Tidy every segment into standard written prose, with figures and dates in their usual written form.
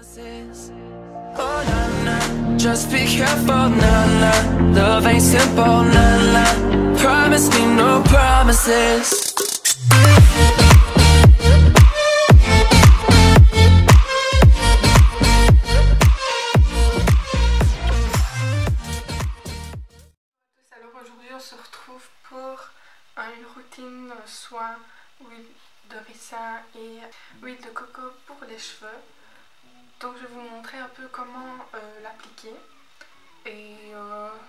Oh na na, just be careful, na na. Love ain't simple, na na. Promise me no promises. Alors aujourd'hui on se retrouve pour une routine soin huile de ricin et huile de coco pour les cheveux. Donc je vais vous montrer un peu comment l'appliquer et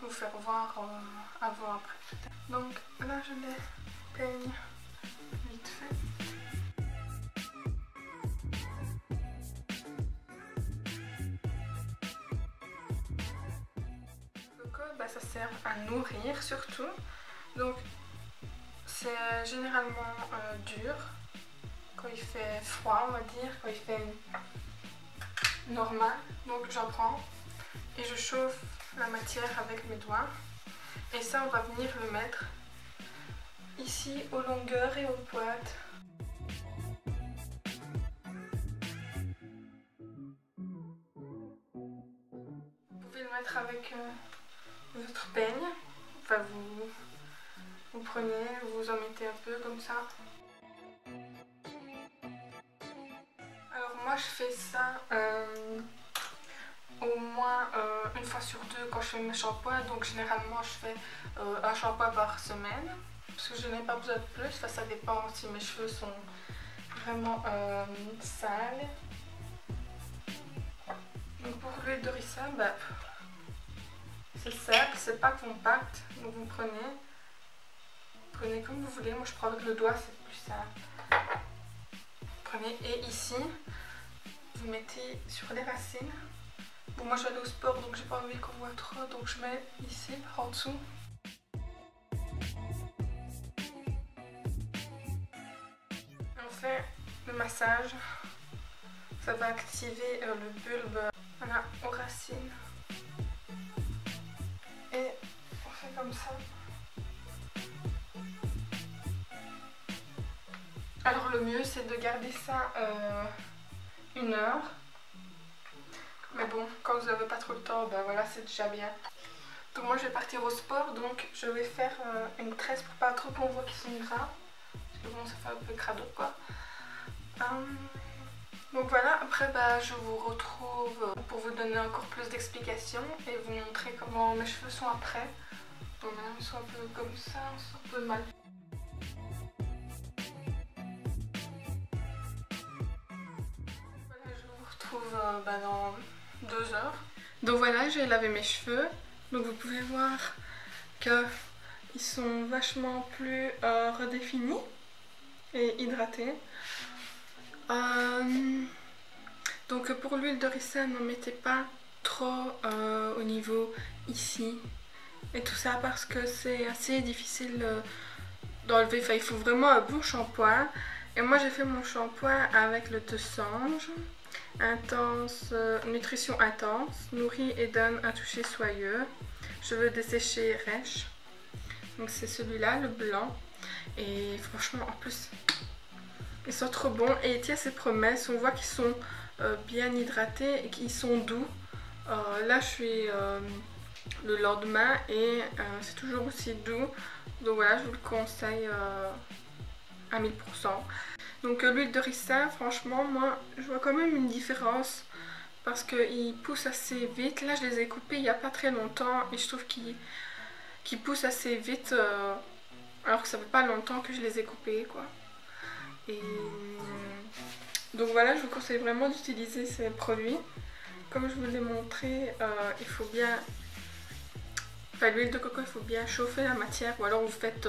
vous faire voir avant après. Donc là je les peigne vite fait. Ça sert à nourrir surtout, donc c'est généralement dur quand il fait froid, on va dire, quand il fait normal. Donc j'en prends et je chauffe la matière avec mes doigts et ça on va venir le mettre ici aux longueurs et aux pointes. Vous pouvez le mettre avec votre peigne, enfin vous prenez, vous en mettez un peu comme ça. Alors moi je fais ça au moins une fois sur deux quand je fais mes shampoings, donc généralement je fais un shampoing par semaine parce que je n'ai pas besoin de plus, enfin, ça dépend si mes cheveux sont vraiment sales. Donc pour l'huile de ricin, bah, c'est simple, c'est pas compact, donc vous prenez comme vous voulez. Moi je prends avec le doigt, c'est plus simple. Prenez et ici vous mettez sur les racines. Bon, moi je vais aller au sport donc j'ai pas envie qu'on voit trop, donc je mets ici par en dessous. On fait le massage, ça va activer le bulbe, voilà, aux racines. Et on fait comme ça. Alors le mieux c'est de garder ça 1 heure. Mais bon, quand vous n'avez pas trop le temps, ben voilà, c'est déjà bien. Donc moi je vais partir au sport, donc je vais faire une tresse pour pas trop qu'on voit qu'ils sont gras. Parce que bon, ça fait un peu crado quoi. Donc voilà, après bah, je vous retrouve pour vous donner encore plus d'explications et vous montrer comment mes cheveux sont après. Donc là, ils sont un peu comme ça, ils sont un peu mal. Voilà, je vous retrouve dans 2 heures. Donc voilà, j'ai lavé mes cheveux. Donc vous pouvez voir qu'ils sont vachement plus redéfinis et hydratés. Donc pour l'huile de ricin, ne mettez pas trop au niveau ici et tout ça parce que c'est assez difficile d'enlever. Enfin, il faut vraiment un bon shampoing. Et moi j'ai fait mon shampoing avec le de Sange intense, nutrition intense, nourrit et donne un toucher soyeux, cheveux desséchés rêches. Donc c'est celui-là, le blanc. Et franchement en plus ils sont trop bons et ils tiennent ses promesses. On voit qu'ils sont bien hydratés et qu'ils sont doux. Là je suis le lendemain et c'est toujours aussi doux. Donc voilà, je vous le conseille à 1000%. Donc l'huile de ricin, franchement moi je vois quand même une différence parce qu'ils poussent assez vite. Là je les ai coupés il n'y a pas très longtemps et je trouve qu'ils poussent assez vite alors que ça fait pas longtemps que je les ai coupés quoi. Et donc voilà, je vous conseille vraiment d'utiliser ces produits. Comme je vous l'ai montré, il faut bien, enfin l'huile de coco, il faut bien chauffer la matière ou alors vous faites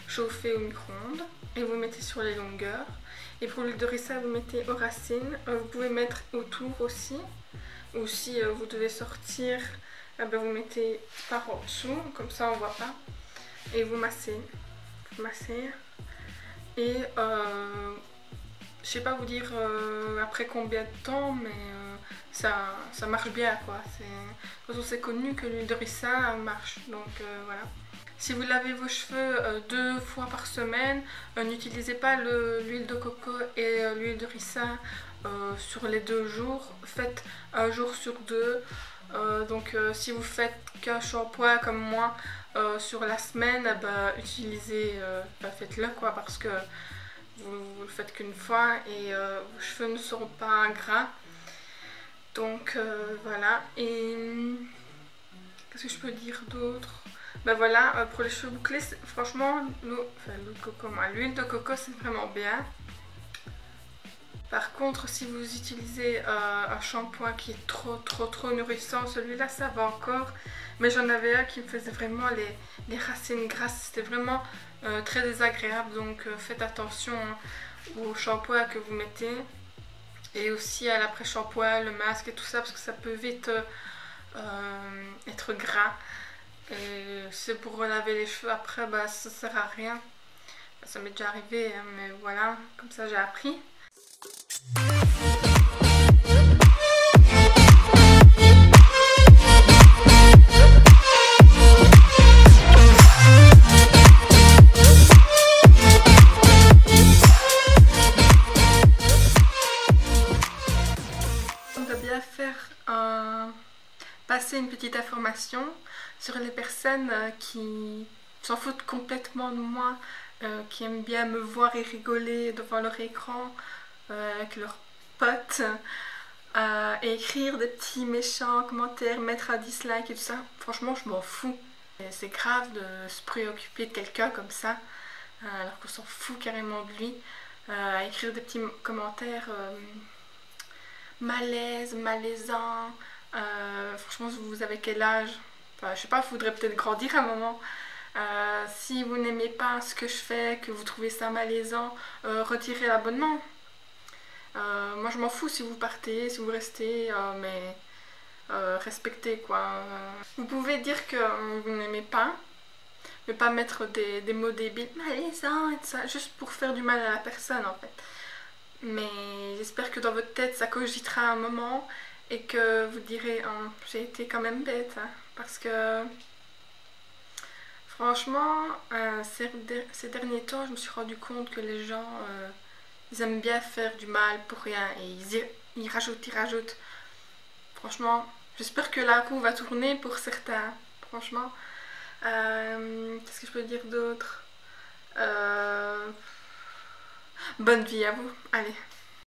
chauffer au micro-ondes et vous mettez sur les longueurs. Et pour l'huile de ricin, vous mettez aux racines. Vous pouvez mettre autour aussi, ou si vous devez sortir, ben vous mettez par en dessous, comme ça on voit pas, et vous massez. Vous massez. Et je sais pas vous dire après combien de temps, mais ça marche bien quoi. De toute façon c'est connu que l'huile de ricin marche, donc voilà. Si vous lavez vos cheveux 2 fois par semaine, n'utilisez pas l'huile de coco et l'huile de ricin sur les 2 jours, faites un jour sur 2. Donc si vous faites qu'un shampoing comme moi sur la semaine, bah, utilisez, faites-le quoi, parce que vous le faites qu'une fois et vos cheveux ne seront pas gras. Donc voilà. Et qu'est-ce que je peux dire d'autre? Ben voilà, pour les cheveux bouclés, franchement, l'huile de coco c'est vraiment bien. Par contre, si vous utilisez un shampoing qui est trop nourrissant, celui-là ça va encore. Mais j'en avais un qui me faisait vraiment les racines grasses, c'était vraiment très désagréable. Donc faites attention au shampoing que vous mettez. Et aussi à l'après-shampoing, le masque et tout ça, parce que ça peut vite être gras. Et c'est pour relaver les cheveux après, bah, ça sert à rien. Ça m'est déjà arrivé, hein, mais voilà, comme ça j'ai appris. On va bien faire passer une petite information sur les personnes qui s'en foutent complètement de moi, qui aiment bien me voir et rigoler devant leur écran avec leurs potes, et écrire des petits méchants commentaires, mettre un dislike et tout ça. Franchement, je m'en fous. C'est grave de se préoccuper de quelqu'un comme ça, alors qu'on s'en fout carrément de lui. Écrire des petits commentaires malaisants. Franchement, vous avez quel âge? Enfin, je sais pas, il faudrait peut-être grandir à un moment. Si vous n'aimez pas ce que je fais, que vous trouvez ça malaisant, retirez l'abonnement. Moi je m'en fous si vous partez, si vous restez, mais respectez quoi. Vous pouvez dire que vous n'aimez pas, mais pas mettre des mots débiles, malaisant et tout ça, juste pour faire du mal à la personne en fait. Mais j'espère que dans votre tête ça cogitera un moment et que vous direz oh, j'ai été quand même bête, hein, parce que franchement ces derniers temps je me suis rendu compte que les gens ils aiment bien faire du mal pour rien et ils rajoutent. Franchement, j'espère que la roue va tourner pour certains. Franchement, qu'est-ce que je peux dire d'autre? Bonne vie à vous. Allez.